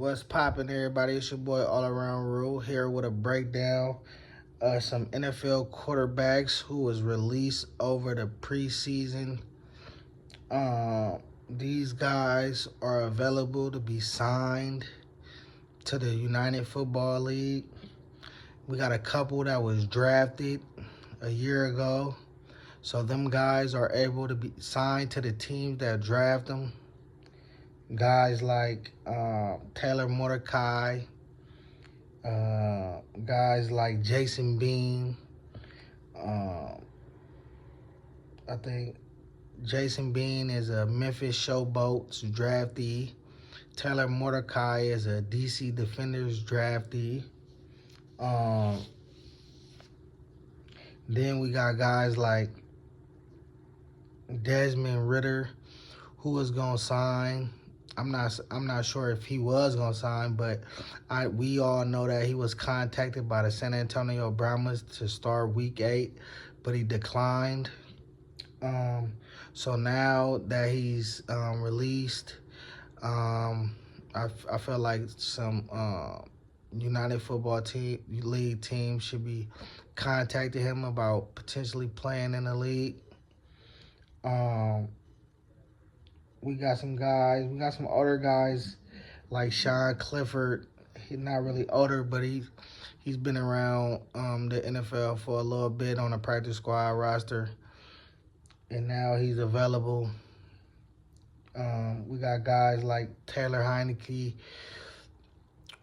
What's poppin', everybody? It's your boy All Around Rule here with a breakdown of some NFL quarterbacks who was released over the preseason. These guys are available to be signed to the United Football League. We got a couple that was drafted a year ago. So them guys are able to be signed to the teams that draft them. Guys like Taylor Mordecai, guys like Jason Bean. I think Jason Bean is a Memphis Showboats draftee. Taylor Mordecai is a DC Defenders draftee. Then we got guys like Desmond Ritter, who was gonna sign. I'm not sure if he was gonna sign, but we all know that he was contacted by the San Antonio Brahmas to start Week 8, but he declined. So now that he's released, I feel like some United Football League team should be contacting him about potentially playing in the league. We got some older guys like Sean Clifford. He's not really older, but he's been around the NFL for a little bit on a practice squad roster, and now he's available. We got guys like Taylor Heineke,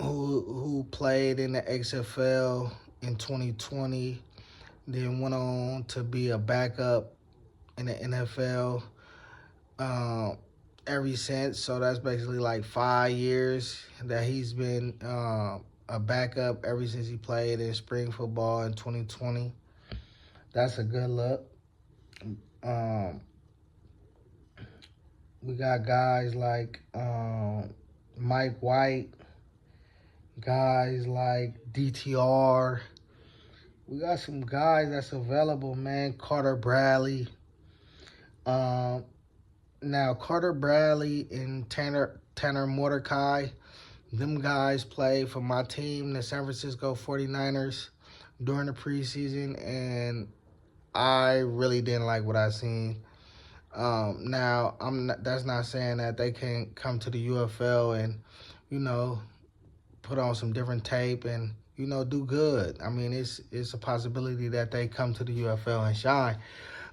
who played in the XFL in 2020, then went on to be a backup in the NFL ever since. So that's basically like 5 years that he's been a backup ever since he played in spring football in 2020. That's a good look. We got guys like Mike White, guys like DTR. We got some guys that's available, man. Carter Bradley. Now, Carter Bradley and Tanner Mordecai, them guys played for my team, the San Francisco 49ers, during the preseason, and I really didn't like what I seen. Now, that's not saying that they can't come to the UFL and, put on some different tape and, do good. I mean, it's a possibility that they come to the UFL and shine.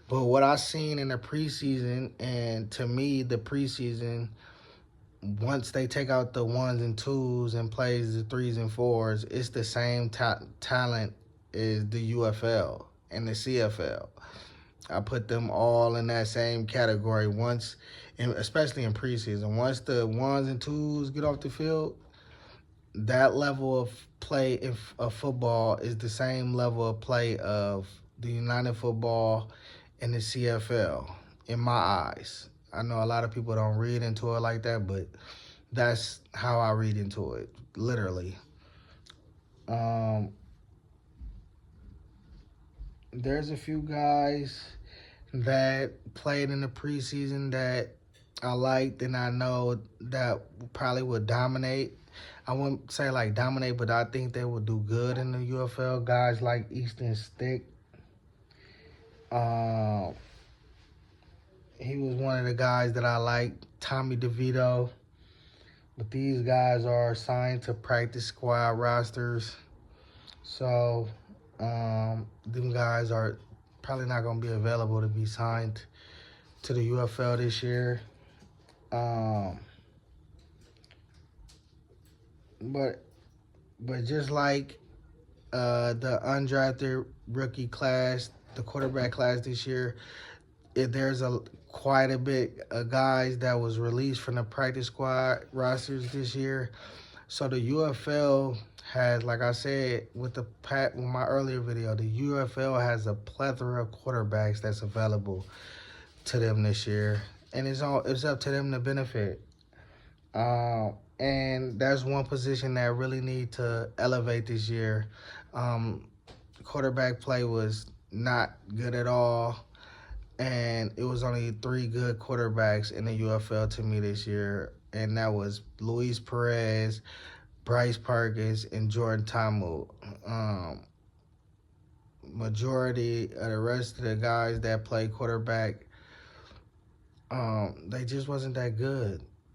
But what I seen in the preseason, and to me, the preseason, once they take out the 1s and 2s and plays the 3s and 4s, it's the same talent as the UFL and the CFL. I put them all in that same category especially in preseason. Once the 1s and 2s get off the field, that level of play of football is the same level of play of the United Football and the CFL, in my eyes. I know a lot of people don't read into it like that, but that's how I read into it, literally. There's a few guys that played in the preseason that I liked and I know that probably would dominate. I wouldn't say like dominate, but I think they would do good in the UFL. Guys like Easton Stick. He was one of the guys that I liked, Tommy DeVito. But these guys are signed to practice squad rosters. So, them guys are probably not going to be available to be signed to the UFL this year. But just like the undrafted rookie class, the quarterback class this year, there's quite a bit of guys that was released from the practice squad rosters this year. So the UFL has, like I said with my earlier video, the UFL has a plethora of quarterbacks that's available to them this year, and it's up to them to benefit. And that's one position that really need to elevate this year. Quarterback play was not good at all, and it was only 3 good quarterbacks in the UFL to me this year, and that was Luis Perez, Bryce Perkins, and Jordan Ta'amu. Majority of the rest of the guys that play quarterback, they just wasn't that good.